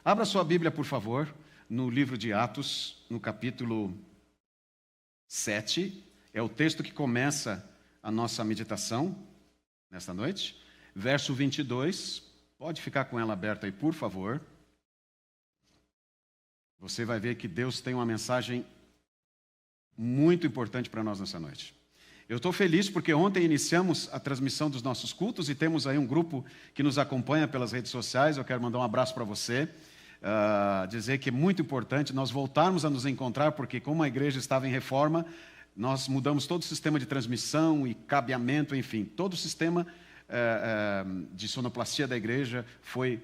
Abra sua Bíblia, por favor, no livro de Atos, no capítulo 7. É o texto que começa a nossa meditação nesta noite. Verso 22. Pode ficar com ela aberta aí, por favor. Você vai ver que Deus tem uma mensagem muito importante para nós nessa noite. Eu estou feliz porque ontem iniciamos a transmissão dos nossos cultos e temos aí um grupo que nos acompanha pelas redes sociais. Eu quero mandar um abraço para você, dizer que é muito importante nós voltarmos a nos encontrar, porque como a igreja estava em reforma, nós mudamos todo o sistema de transmissão e cabeamento, enfim, todo o sistema de sonoplastia da igreja foi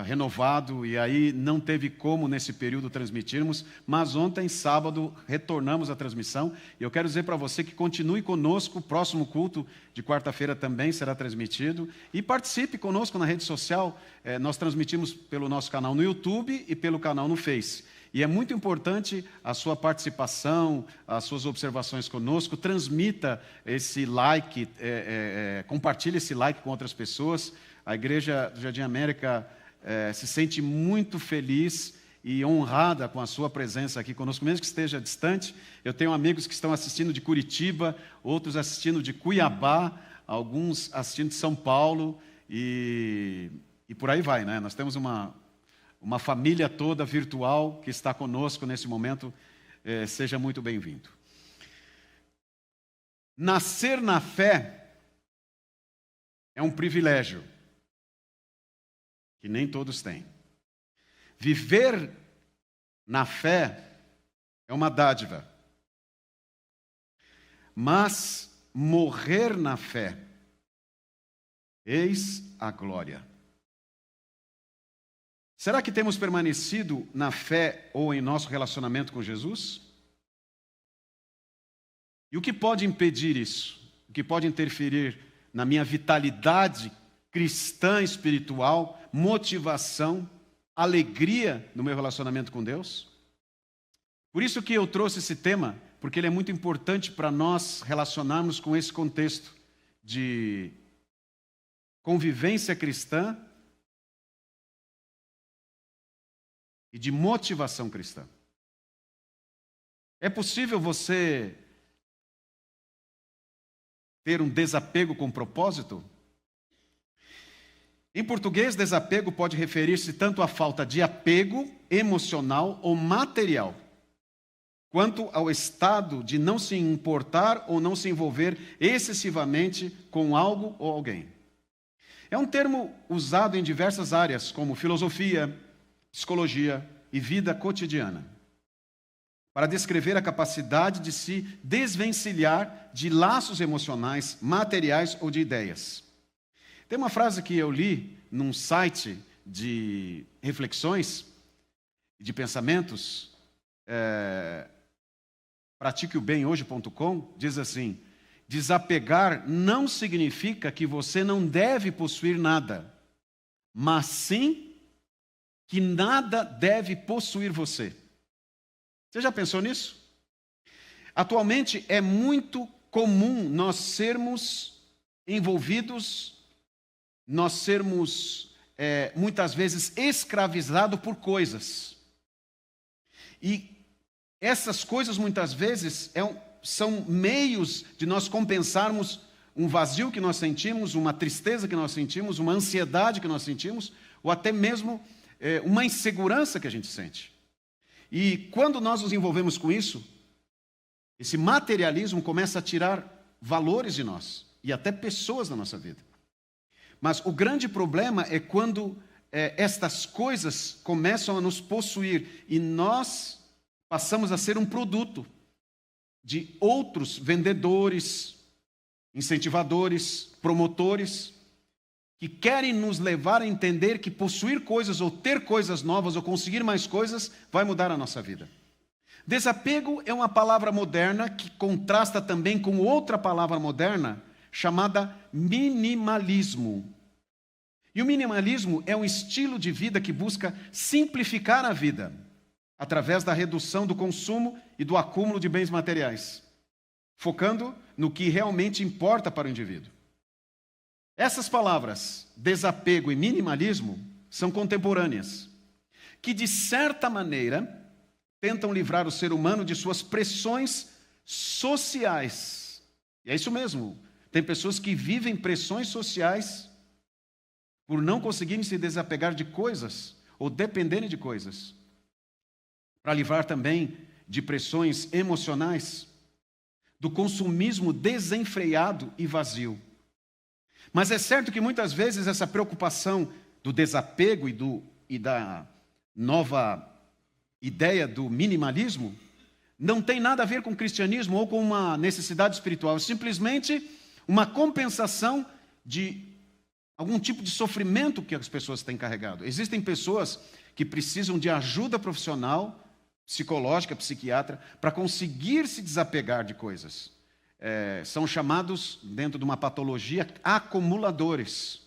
renovado, e aí não teve como nesse período transmitirmos, mas ontem, sábado, retornamos à transmissão, e eu quero dizer para você que continue conosco. O próximo culto de quarta-feira também será transmitido, e participe conosco na rede social. Nós transmitimos pelo nosso canal no YouTube e pelo canal no Face, e é muito importante a sua participação, as suas observações conosco. Transmita esse like, compartilhe esse like com outras pessoas. A Igreja do Jardim América se sente muito feliz e honrada com a sua presença aqui conosco, mesmo que esteja distante. Eu tenho amigos que estão assistindo de Curitiba, outros assistindo de Cuiabá, alguns assistindo de São Paulo, e por aí vai, né? Nós temos uma família toda virtual que está conosco nesse momento. Seja muito bem-vindo. Nascer na fé é um privilégio que nem todos têm. Viver na fé é uma dádiva. Mas morrer na fé, eis a glória. Será que temos permanecido na fé ou em nosso relacionamento com Jesus? E o que pode impedir isso? O que pode interferir na minha vitalidade cristã espiritual, motivação, alegria no meu relacionamento com Deus? Por isso que eu trouxe esse tema, porque ele é muito importante para nós relacionarmos com esse contexto de convivência cristã e de motivação cristã. É possível você ter um desapego com propósito? Em português, desapego pode referir-se tanto à falta de apego emocional ou material, quanto ao estado de não se importar ou não se envolver excessivamente com algo ou alguém. É um termo usado em diversas áreas, como filosofia, psicologia e vida cotidiana, para descrever a capacidade de se desvencilhar de laços emocionais, materiais ou de ideias. Tem uma frase que eu li num site de reflexões, de pensamentos, pratiqueobemhoje.com, diz assim: desapegar não significa que você não deve possuir nada, mas sim que nada deve possuir você. Você já pensou nisso? Atualmente é muito comum nós sermos envolvidos, nós sermos muitas vezes escravizados por coisas. E essas coisas muitas vezes são meios de nós compensarmos um vazio que nós sentimos, uma tristeza que nós sentimos, uma ansiedade que nós sentimos, ou até mesmo uma insegurança que a gente sente. E quando nós nos envolvemos com isso, esse materialismo começa a tirar valores de nós e até pessoas da nossa vida. Mas o grande problema é quando estas coisas começam a nos possuir e nós passamos a ser um produto de outros vendedores, incentivadores, promotores, que querem nos levar a entender que possuir coisas ou ter coisas novas ou conseguir mais coisas vai mudar a nossa vida. Desapego é uma palavra moderna que contrasta também com outra palavra moderna chamada minimalismo. E o minimalismo é um estilo de vida que busca simplificar a vida através da redução do consumo e do acúmulo de bens materiais, focando no que realmente importa para o indivíduo. Essas palavras, desapego e minimalismo, são contemporâneas, que, de certa maneira, tentam livrar o ser humano de suas pressões sociais. E é isso mesmo. Tem pessoas que vivem pressões sociais por não conseguirem se desapegar de coisas ou dependerem de coisas. Para livrar também de pressões emocionais, do consumismo desenfreado e vazio. Mas é certo que muitas vezes essa preocupação do desapego e da nova ideia do minimalismo não tem nada a ver com o cristianismo ou com uma necessidade espiritual, é simplesmente uma compensação de algum tipo de sofrimento que as pessoas têm carregado. Existem pessoas que precisam de ajuda profissional, psicológica, psiquiatra, para conseguir se desapegar de coisas. São chamados, dentro de uma patologia, acumuladores.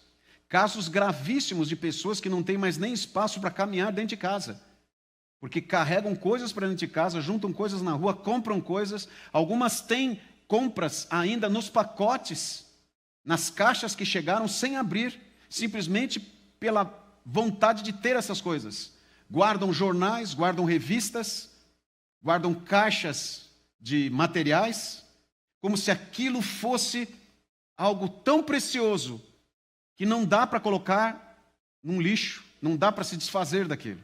Casos gravíssimos de pessoas que não têm mais nem espaço para caminhar dentro de casa. Porque carregam coisas para dentro de casa, juntam coisas na rua, compram coisas. Algumas têm compras ainda nos pacotes, nas caixas que chegaram sem abrir, simplesmente pela vontade de ter essas coisas. Guardam jornais, guardam revistas, guardam caixas de materiais, como se aquilo fosse algo tão precioso que não dá para colocar num lixo, não dá para se desfazer daquilo.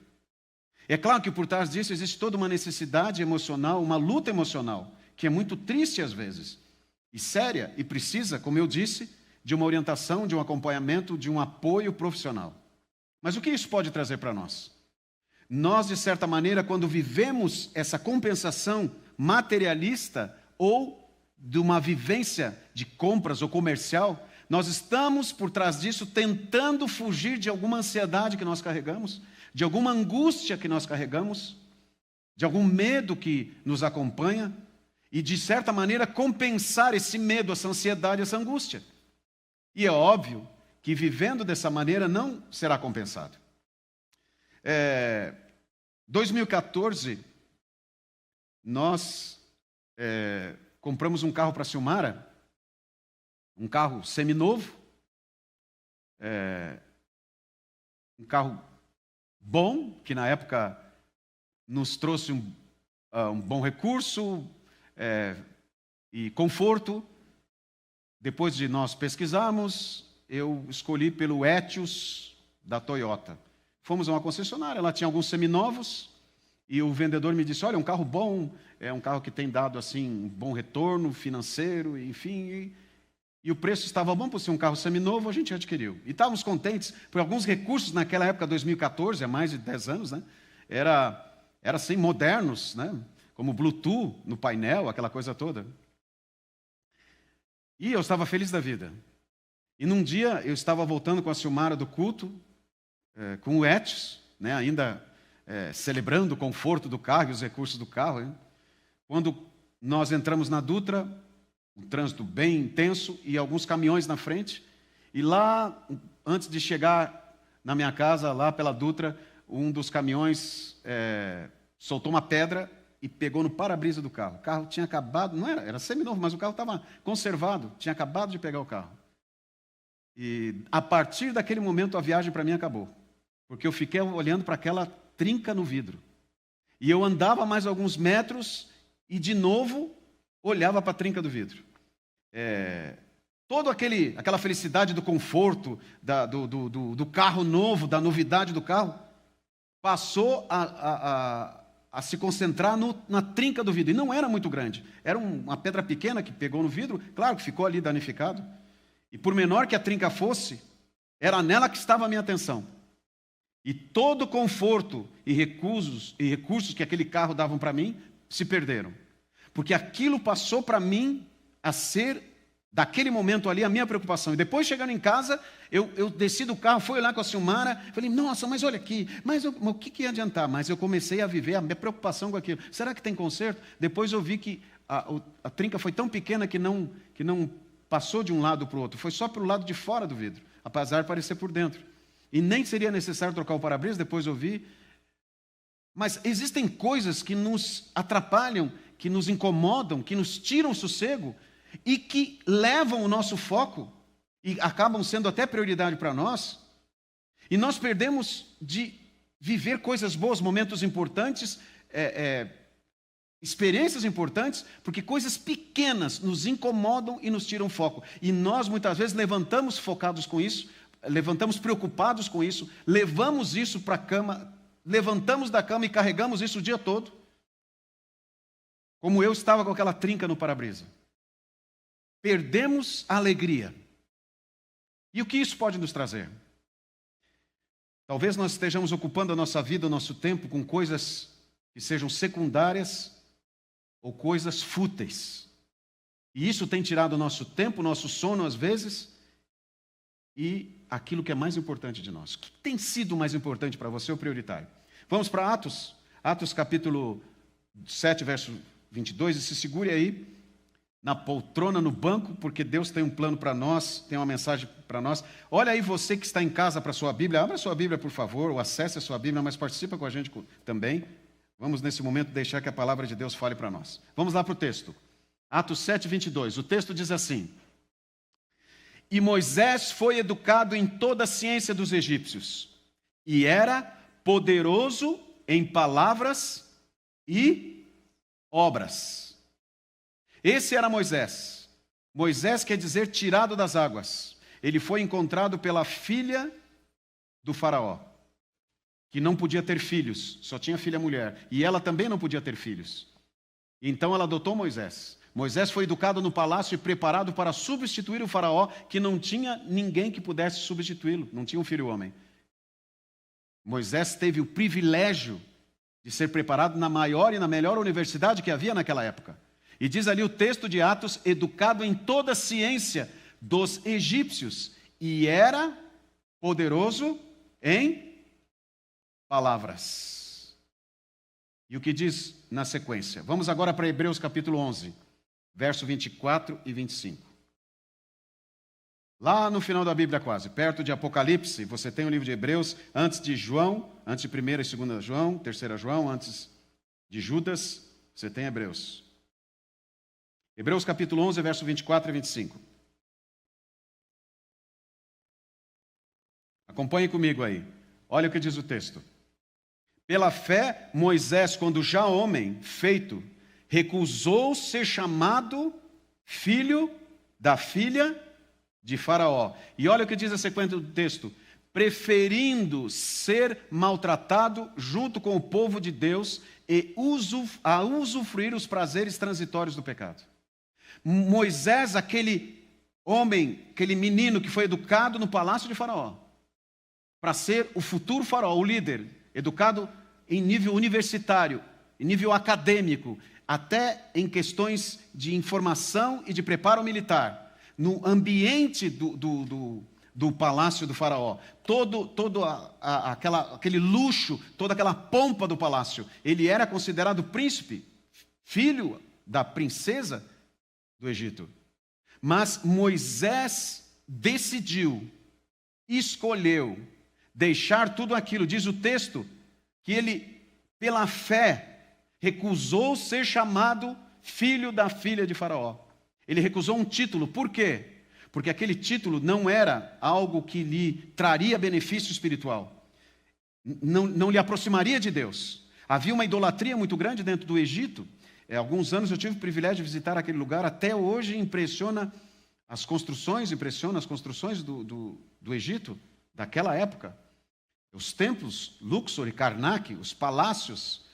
É claro que por trás disso existe toda uma necessidade emocional, uma luta emocional, que é muito triste às vezes, e séria, e precisa, como eu disse, de uma orientação, de um acompanhamento, de um apoio profissional. Mas o que isso pode trazer para nós? Nós, de certa maneira, quando vivemos essa compensação materialista ou de uma vivência de compras ou comercial, nós estamos, por trás disso, tentando fugir de alguma ansiedade que nós carregamos, de alguma angústia que nós carregamos, de algum medo que nos acompanha, e, de certa maneira, compensar esse medo, essa ansiedade, essa angústia. E é óbvio que, vivendo dessa maneira, não será compensado. 2014, nós compramos um carro para a Silmara, um carro seminovo, um carro bom, que na época nos trouxe um bom recurso e conforto. Depois de nós pesquisarmos, eu escolhi pelo Etios da Toyota. Fomos a uma concessionária, ela tinha alguns seminovos, e o vendedor me disse, olha, um carro bom, é um carro que tem dado assim um bom retorno financeiro, enfim, e o preço estava bom por ser um carro seminovo, a gente adquiriu. E estávamos contentes, por alguns recursos naquela época, 2014, há mais de 10 anos, né? Era assim, modernos, né? Como Bluetooth no painel, aquela coisa toda. E eu estava feliz da vida. E num dia, eu estava voltando com a Silmara do culto, com o Etios, né? Ainda celebrando o conforto do carro e os recursos do carro. Hein? Quando nós entramos na Dutra, um trânsito bem intenso e alguns caminhões na frente. E lá, antes de chegar na minha casa, lá pela Dutra, um dos caminhões soltou uma pedra e pegou no para-brisa do carro. O carro tinha acabado, não era seminovo, mas o carro estava conservado, tinha acabado de pegar o carro. E a partir daquele momento a viagem para mim acabou, porque eu fiquei olhando para aquela trinca no vidro. E eu andava mais alguns metros e de novo olhava para a trinca do vidro. Toda aquela felicidade do conforto, do carro novo, da novidade do carro, passou a se concentrar na trinca do vidro. E não era muito grande. Era uma pedra pequena que pegou no vidro, claro que ficou ali danificado. E por menor que a trinca fosse, era nela que estava a minha atenção. E todo o conforto e recursos que aquele carro dava para mim, se perderam. Porque aquilo passou para mim a ser, daquele momento ali, a minha preocupação. E depois, chegando em casa, eu desci do carro, fui lá com a Silmara, falei, nossa, mas olha aqui, mas o que ia adiantar? Mas eu comecei a viver a minha preocupação com aquilo. Será que tem conserto? Depois eu vi que a trinca foi tão pequena que não passou de um lado para o outro, foi só para o lado de fora do vidro, apesar de parecer por dentro. E nem seria necessário trocar o para-brisa, depois eu vi. Mas existem coisas que nos atrapalham, que nos incomodam, que nos tiram o sossego e que levam o nosso foco e acabam sendo até prioridade para nós. E nós perdemos de viver coisas boas, momentos importantes, experiências importantes, porque coisas pequenas nos incomodam e nos tiram foco. E nós, muitas vezes, levantamos focados com isso, levantamos preocupados com isso, levamos isso para a cama, levantamos da cama e carregamos isso o dia todo, como eu estava com aquela trinca no para-brisa. Perdemos a alegria. E o que isso pode nos trazer? Talvez nós estejamos ocupando a nossa vida, o nosso tempo, com coisas que sejam secundárias ou coisas fúteis. E isso tem tirado o nosso tempo, o nosso sono às vezes, e aquilo que é mais importante de nós. O que tem sido mais importante para você ou prioritário? Vamos para Atos. Atos capítulo 7, verso 22, e se segure aí na poltrona, no banco, porque Deus tem um plano para nós, tem uma mensagem para nós. Olha aí você que está em casa para a sua Bíblia, abra a sua Bíblia, por favor, ou acesse a sua Bíblia, mas participa com a gente também. Vamos, nesse momento, deixar que a palavra de Deus fale para nós. Vamos lá para o texto. Atos 7, 22. O texto diz assim: E Moisés foi educado em toda a ciência dos egípcios, e era poderoso em palavras e obras. Esse era Moisés. Moisés quer dizer tirado das águas. Ele foi encontrado pela filha do faraó, que não podia ter filhos, só tinha filha mulher. E ela também não podia ter filhos. Então ela adotou Moisés. Moisés foi educado no palácio e preparado para substituir o faraó, que não tinha ninguém que pudesse substituí-lo, não tinha um filho homem. Moisés teve o privilégio de ser preparado na maior e na melhor universidade que havia naquela época. E diz ali o texto de Atos, educado em toda a ciência dos egípcios, e era poderoso em palavras. E o que diz na sequência? Vamos agora para Hebreus capítulo 11, verso 24 e 25. Lá no final da Bíblia quase, perto de Apocalipse, você tem o livro de Hebreus, antes de João, antes de 1ª e 2ª João, 3ª João, antes de Judas, você tem Hebreus. Hebreus capítulo 11, verso 24 e 25. Acompanhe comigo aí. Olha o que diz o texto. Pela fé, Moisés, quando já homem feito, recusou ser chamado filho da filha de Faraó. E olha o que diz a sequência do texto. Preferindo ser maltratado junto com o povo de Deus e usufruir os prazeres transitórios do pecado. Moisés, aquele homem, aquele menino que foi educado no palácio de Faraó, para ser o futuro faraó, o líder, educado em nível universitário, em nível acadêmico, até em questões de informação e de preparo militar, no ambiente do palácio do faraó, todo aquele luxo, toda aquela pompa do palácio, ele era considerado príncipe, filho da princesa do Egito. Mas Moisés decidiu, escolheu deixar tudo aquilo. Diz o texto que ele, pela fé, recusou ser chamado filho da filha de Faraó. Ele recusou um título. Por quê? Porque aquele título não era algo que lhe traria benefício espiritual. Não lhe aproximaria de Deus. Havia uma idolatria muito grande dentro do Egito. Alguns anos eu tive o privilégio de visitar aquele lugar. Até hoje impressiona as construções do Egito, daquela época. Os templos, Luxor e Karnak, os palácios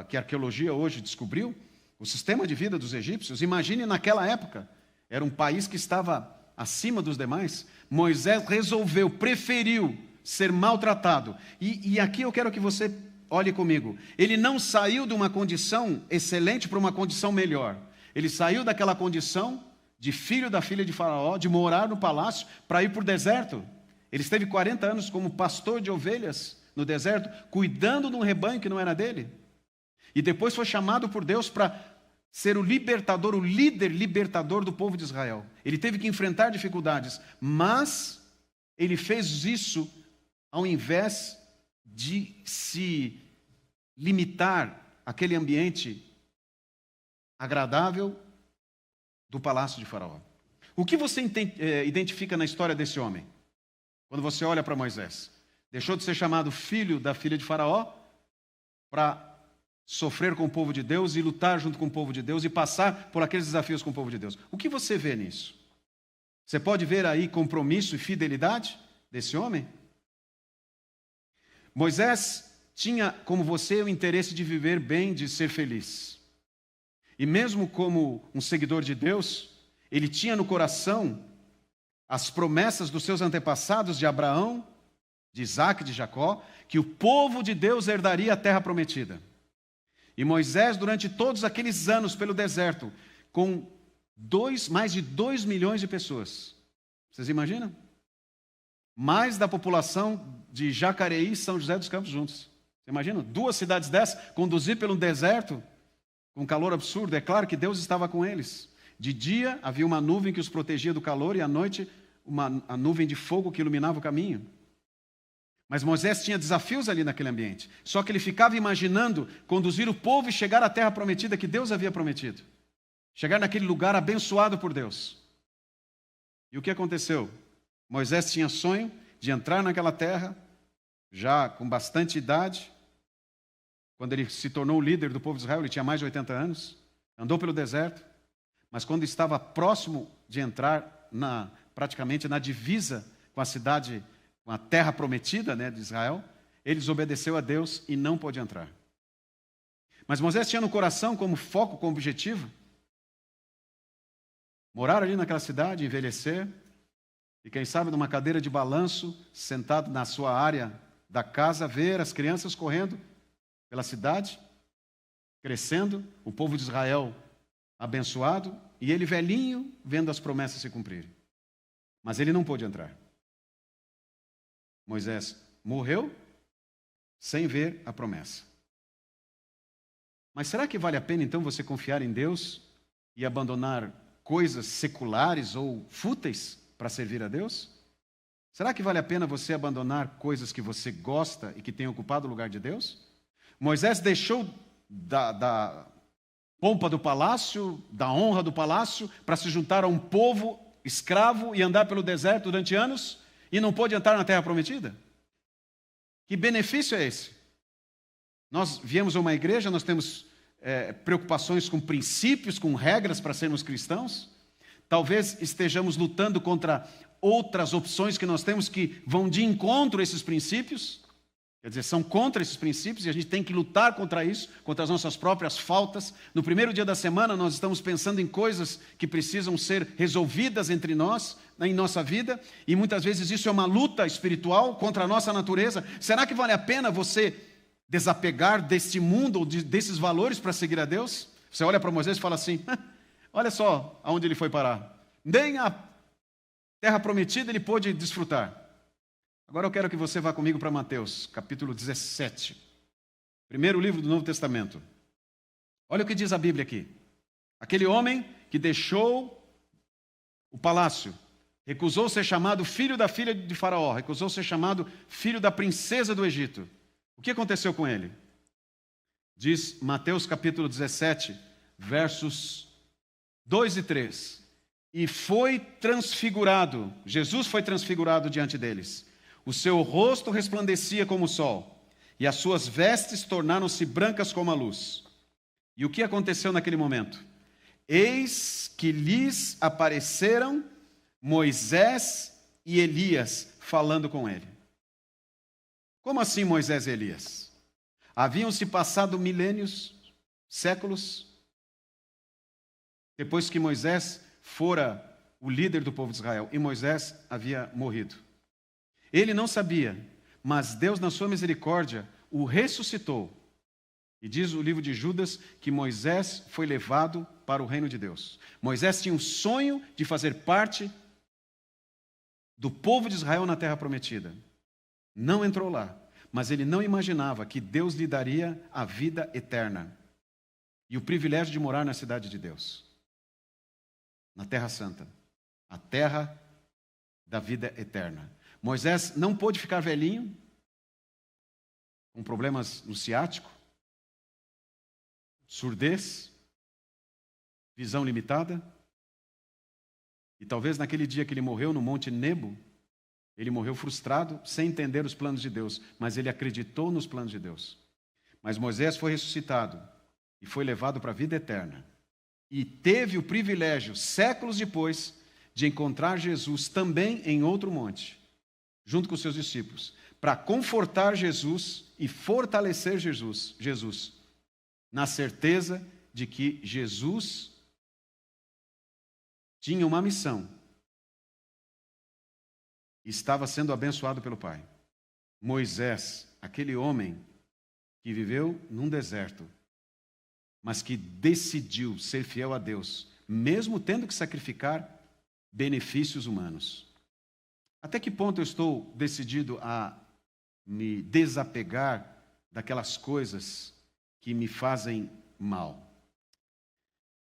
que a arqueologia hoje descobriu, o sistema de vida dos egípcios. Imagine naquela época, era um país que estava acima dos demais. Moisés preferiu ser maltratado. E aqui eu quero que você olhe comigo. Ele não saiu de uma condição excelente para uma condição melhor. Ele saiu daquela condição de filho da filha de Faraó, de morar no palácio, para ir para o deserto. Ele esteve 40 anos como pastor de ovelhas no deserto, cuidando de um rebanho que não era dele. E depois foi chamado por Deus para ser o libertador, o líder libertador do povo de Israel. Ele teve que enfrentar dificuldades, mas ele fez isso ao invés de se limitar àquele ambiente agradável do palácio de Faraó. O que você identifica na história desse homem? Quando você olha para Moisés, deixou de ser chamado filho da filha de Faraó para sofrer com o povo de Deus e lutar junto com o povo de Deus e passar por aqueles desafios com o povo de Deus. O que você vê nisso? Você pode ver aí compromisso e fidelidade desse homem? Moisés tinha, como você, o interesse de viver bem, de ser feliz. E mesmo como um seguidor de Deus, ele tinha no coração as promessas dos seus antepassados, de Abraão, de Isaac, de Jacó, que o povo de Deus herdaria a terra prometida. E Moisés, durante todos aqueles anos pelo deserto, com mais de 2 milhões de pessoas. Vocês imaginam? Mais da população de Jacareí e São José dos Campos juntos. Você imagina? 2 cidades dessas, conduzir pelo deserto, com calor absurdo. É claro que Deus estava com eles. De dia havia uma nuvem que os protegia do calor e à noite a nuvem de fogo que iluminava o caminho. Mas Moisés tinha desafios ali naquele ambiente. Só que ele ficava imaginando conduzir o povo e chegar à terra prometida que Deus havia prometido. Chegar naquele lugar abençoado por Deus. E o que aconteceu? Moisés tinha sonho de entrar naquela terra, já com bastante idade. Quando ele se tornou o líder do povo de Israel, ele tinha mais de 80 anos. Andou pelo deserto. Mas quando estava próximo de entrar praticamente na divisa com a cidade, com a terra prometida, de Israel, ele desobedeceu a Deus e não pôde entrar. Mas Moisés tinha no coração como foco, como objetivo, morar ali naquela cidade, envelhecer, e quem sabe numa cadeira de balanço, sentado na sua área da casa, ver as crianças correndo pela cidade, crescendo, o povo de Israel abençoado, e ele velhinho vendo as promessas se cumprirem. Mas ele não pôde entrar. Moisés morreu sem ver a promessa. Mas será que vale a pena então você confiar em Deus e abandonar coisas seculares ou fúteis para servir a Deus? Será que vale a pena você abandonar coisas que você gosta e que têm ocupado o lugar de Deus? Moisés deixou da pompa do palácio, da honra do palácio, para se juntar a um povo escravo e andar pelo deserto durante anos e não pôde entrar na terra prometida? Que benefício é esse? Nós viemos a uma igreja, nós temos preocupações com princípios, com regras para sermos cristãos. Talvez estejamos lutando contra outras opções que nós temos que vão de encontro a esses princípios. Quer dizer, são contra esses princípios e a gente tem que lutar contra isso, contra as nossas próprias faltas. No primeiro dia da semana, nós estamos pensando em coisas que precisam ser resolvidas entre nós, em nossa vida, e muitas vezes isso é uma luta espiritual contra a nossa natureza. Será que vale a pena você desapegar deste mundo ou desses valores para seguir a Deus? Você olha para Moisés e fala assim, olha só aonde ele foi parar. Nem a terra prometida ele pôde desfrutar. Agora eu quero que você vá comigo para Mateus, capítulo 17. Primeiro livro do Novo Testamento. Olha o que diz a Bíblia aqui. Aquele homem que deixou o palácio, recusou ser chamado filho da filha de Faraó, recusou ser chamado filho da princesa do Egito. O que aconteceu com ele? Diz Mateus capítulo 17, versos 2 e 3. E foi transfigurado, Jesus foi transfigurado diante deles. O seu rosto resplandecia como o sol, e as suas vestes tornaram-se brancas como a luz. E o que aconteceu naquele momento? Eis que lhes apareceram Moisés e Elias falando com ele. Como assim Moisés e Elias? Haviam-se passado milênios, séculos, depois que Moisés fora o líder do povo de Israel, e Moisés havia morrido. Ele não sabia, mas Deus, na sua misericórdia, o ressuscitou. E diz o livro de Judas que Moisés foi levado para o reino de Deus. Moisés tinha um sonho de fazer parte do povo de Israel na terra prometida. Não entrou lá, mas ele não imaginava que Deus lhe daria a vida eterna e o privilégio de morar na cidade de Deus, na Terra Santa, a terra da vida eterna. Moisés não pôde ficar velhinho, com problemas no ciático, surdez, visão limitada. E talvez naquele dia que ele morreu no Monte Nebo, Ele morreu frustrado, sem entender os planos de Deus, mas ele acreditou nos planos de Deus. Mas Moisés foi ressuscitado e foi levado para a vida eterna. E teve o privilégio, séculos depois, de encontrar Jesus também em outro monte, junto com os seus discípulos, para confortar Jesus e fortalecer Jesus, na certeza de que Jesus tinha uma missão e estava sendo abençoado pelo Pai. Moisés, aquele homem que viveu num deserto, mas que decidiu ser fiel a Deus, mesmo tendo que sacrificar benefícios humanos. Até que ponto eu estou decidido a me desapegar daquelas coisas que me fazem mal?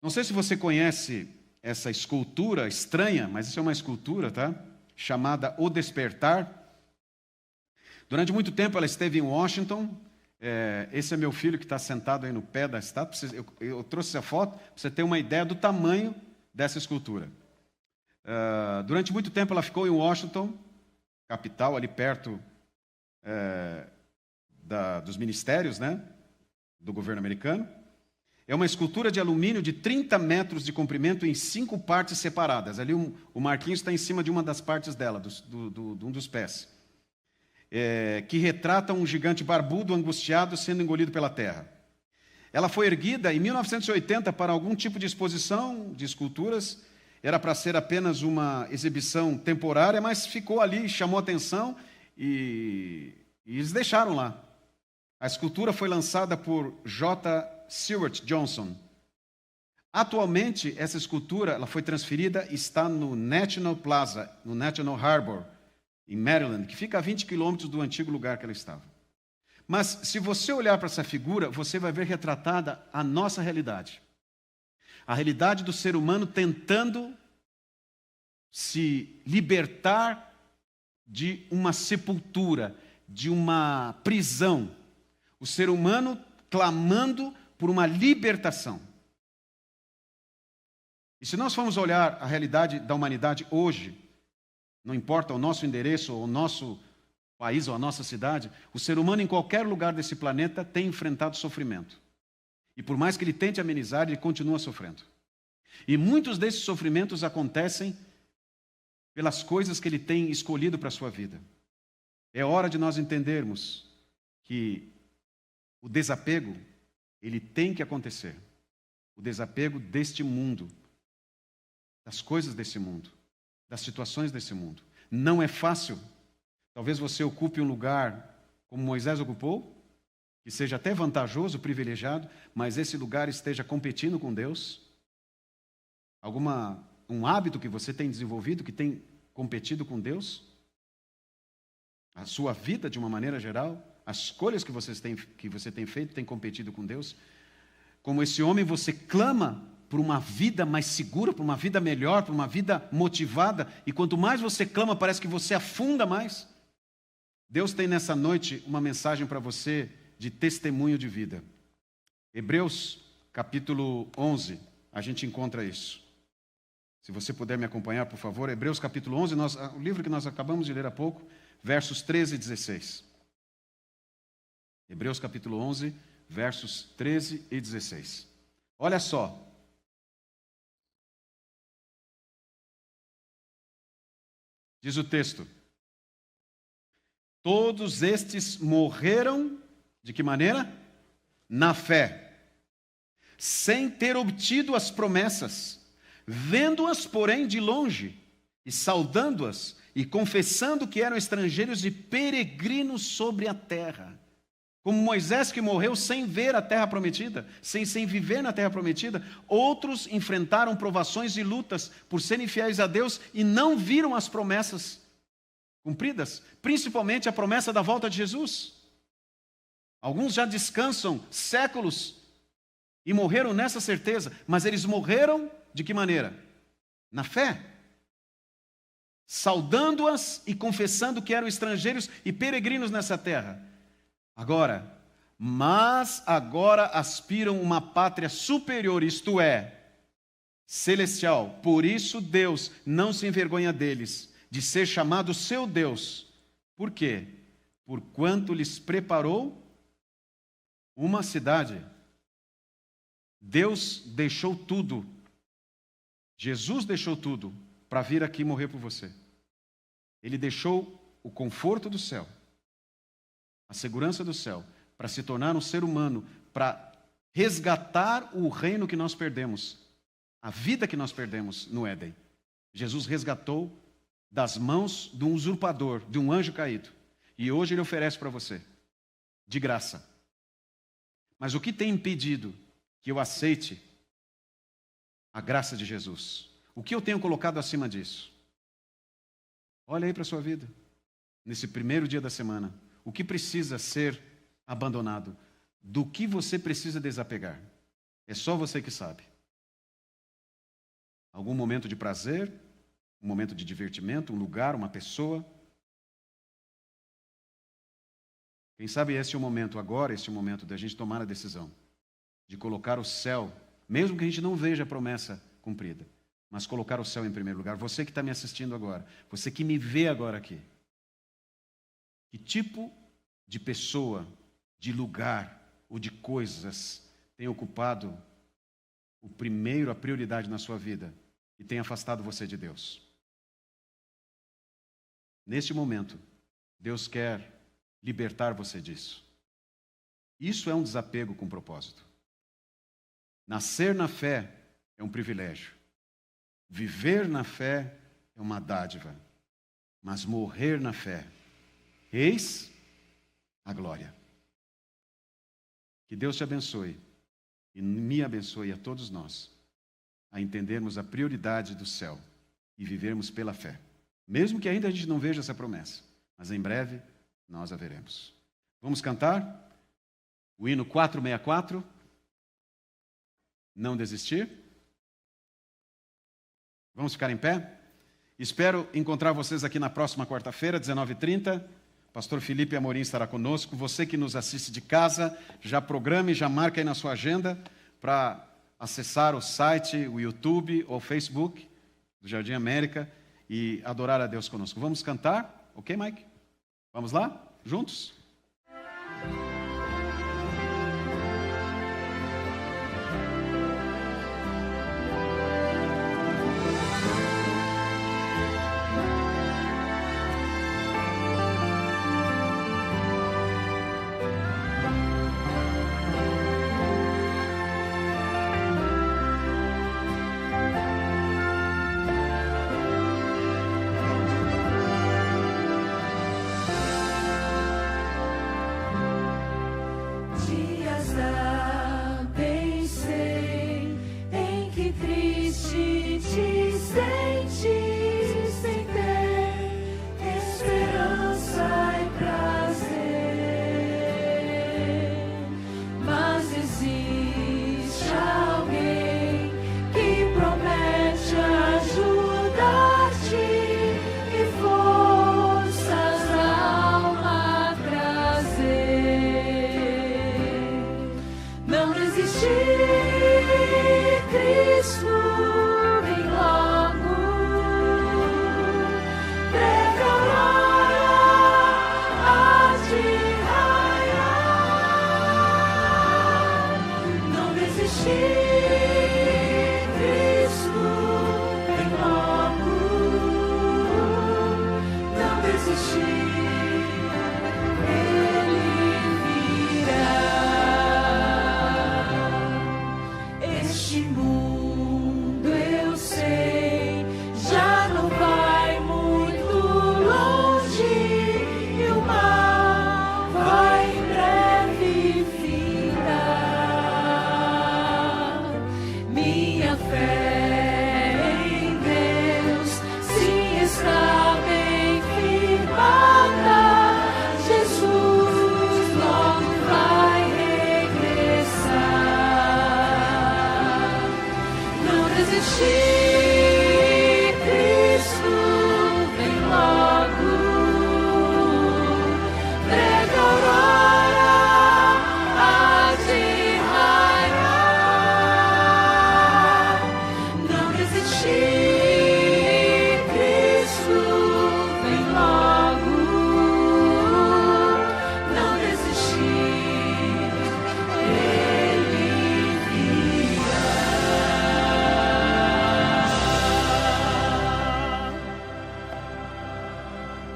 Não sei se você conhece essa escultura estranha, mas isso é uma escultura, tá? Chamada O Despertar. Durante muito tempo ela esteve em Washington. Esse é meu filho que está sentado aí no pé da estátua. Eu trouxe essa foto para você ter uma ideia do tamanho dessa escultura. Durante muito tempo ela ficou em Washington, capital, ali perto dos ministérios, né, do governo americano. É uma escultura de alumínio de 30 metros de comprimento em 5 partes separadas. Ali o Marquinhos está em cima de uma das partes dela, um dos pés. Que retrata um gigante barbudo, angustiado, sendo engolido pela terra. Ela foi erguida em 1980 para algum tipo de exposição de esculturas. Era para ser apenas uma exibição temporária, mas ficou ali, chamou atenção e eles deixaram lá. A escultura foi lançada por J. Seward Johnson. Atualmente, essa escultura ela foi transferida e está no National Plaza, no National Harbor, em Maryland, que fica a 20 quilômetros do antigo lugar que ela estava. Mas, se você olhar para essa figura, você vai ver retratada a nossa realidade. A realidade do ser humano tentando se libertar de uma sepultura, de uma prisão. O ser humano clamando por uma libertação. E se nós formos olhar a realidade da humanidade hoje, não importa o nosso endereço, ou o nosso país, ou a nossa cidade, o ser humano em qualquer lugar desse planeta tem enfrentado sofrimento. E por mais que ele tente amenizar, ele continua sofrendo. E muitos desses sofrimentos acontecem pelas coisas que ele tem escolhido para a sua vida. É hora de nós entendermos que o desapego, ele tem que acontecer. O desapego deste mundo, das coisas desse mundo, das situações desse mundo. Não é fácil. Talvez você ocupe um lugar como Moisés ocupou, que seja até vantajoso, privilegiado, mas esse lugar esteja competindo com Deus. Um hábito que você tem desenvolvido, que tem competido com Deus. A sua vida, de uma maneira geral, as escolhas que você tem feito, tem competido com Deus. Como esse homem, você clama por uma vida mais segura, por uma vida melhor, por uma vida motivada, e quanto mais você clama, parece que você afunda mais. Deus tem nessa noite uma mensagem para você de testemunho de vida. Hebreus, capítulo 11, a gente encontra isso. Se você puder me acompanhar, por favor, Hebreus, capítulo 11, o livro que nós acabamos de ler há pouco, versos 13 e 16. Hebreus, capítulo 11, versos 13 e 16. Olha só. Diz o texto: todos estes morreram, de que maneira? Na fé, sem ter obtido as promessas, vendo-as, porém, de longe, e saudando-as, e confessando que eram estrangeiros e peregrinos sobre a terra. Como Moisés, que morreu sem ver a terra prometida, sem viver na terra prometida, outros enfrentaram provações e lutas por serem fiéis a Deus e não viram as promessas cumpridas, principalmente a promessa da volta de Jesus. Alguns já descansam séculos e morreram nessa certeza, mas eles morreram de que maneira? Na fé. Saudando-as e confessando que eram estrangeiros e peregrinos nessa terra. Mas agora aspiram uma pátria superior, isto é, celestial. Por isso Deus não se envergonha deles, de ser chamado seu Deus. Por quê? Porquanto lhes preparou uma cidade. Deus deixou tudo. Jesus deixou tudo para vir aqui morrer por você. Ele deixou o conforto do céu, a segurança do céu, para se tornar um ser humano, para resgatar o reino que nós perdemos, a vida que nós perdemos no Éden. Jesus resgatou das mãos de um usurpador, de um anjo caído. E hoje ele oferece para você, de graça. Mas o que tem impedido que eu aceite a graça de Jesus? O que eu tenho colocado acima disso? Olha aí para a sua vida, nesse primeiro dia da semana. O que precisa ser abandonado? Do que você precisa desapegar? É só você que sabe. Algum momento de prazer, um momento de divertimento, um lugar, uma pessoa. Quem sabe esse é o momento agora, esse é o momento da gente tomar a decisão de colocar o céu, mesmo que a gente não veja a promessa cumprida, mas colocar o céu em primeiro lugar. Você que está me assistindo agora, você que me vê agora aqui, que tipo de pessoa, de lugar ou de coisas tem ocupado a prioridade na sua vida e tem afastado você de Deus? Neste momento, Deus quer libertar você disso. Isso é um desapego com propósito. Nascer na fé é um privilégio. Viver na fé é uma dádiva. Mas morrer na fé, eis a glória. Que Deus te abençoe e me abençoe a todos nós a entendermos a prioridade do céu e vivermos pela fé. Mesmo que ainda a gente não veja essa promessa, mas em breve nós a veremos. Vamos cantar o hino 464, Não Desistir. Vamos ficar em pé? Espero encontrar vocês aqui na próxima quarta-feira, 19h30. Pastor Felipe Amorim estará conosco. Você que nos assiste de casa, já programe, já marque aí na sua agenda para acessar o site, o YouTube ou o Facebook do Jardim América e adorar a Deus conosco. Vamos cantar? Ok, Mike? Vamos lá? Juntos?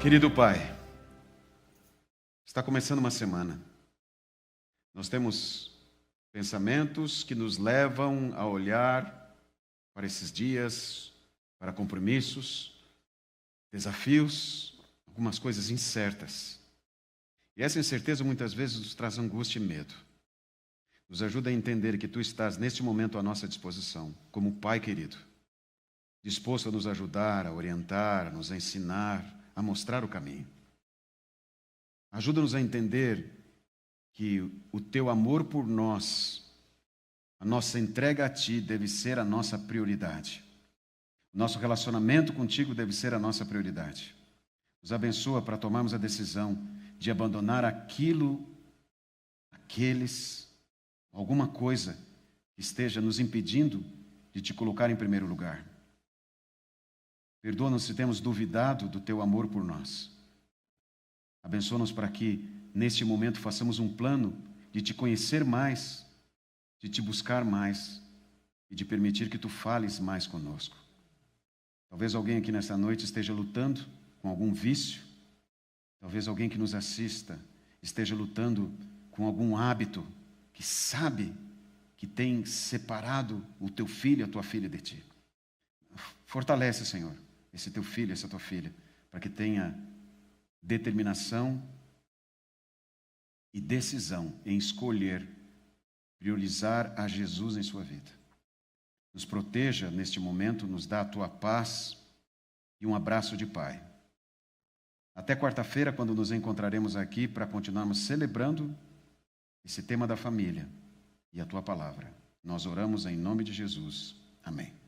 Querido Pai, está começando uma semana. Nós temos pensamentos que nos levam a olhar para esses dias, para compromissos, desafios, algumas coisas incertas. E essa incerteza muitas vezes nos traz angústia e medo. Nos ajuda a entender que Tu estás neste momento à nossa disposição, como Pai querido, disposto a nos ajudar, a orientar, a nos ensinar, a mostrar o caminho. Ajuda-nos a entender que o Teu amor por nós, a nossa entrega a Ti deve ser a nossa prioridade. O nosso relacionamento contigo deve ser a nossa prioridade. Nos abençoa para tomarmos a decisão de abandonar aqueles, alguma coisa que esteja nos impedindo de Te colocar em primeiro lugar. Perdoa-nos se temos duvidado do Teu amor por nós. Abençoa-nos para que, neste momento, façamos um plano de Te conhecer mais, de Te buscar mais e de permitir que Tu fales mais conosco. Talvez alguém aqui nesta noite esteja lutando com algum vício. Talvez alguém que nos assista esteja lutando com algum hábito que sabe que tem separado o Teu filho, a Tua filha de Ti. Fortalece, Senhor, esse Teu filho, essa Tua filha, para que tenha determinação e decisão em escolher priorizar a Jesus em sua vida. Nos proteja neste momento, nos dá a Tua paz e um abraço de Pai. Até quarta-feira, quando nos encontraremos aqui para continuarmos celebrando esse tema da família e a Tua palavra. Nós oramos em nome de Jesus. Amém.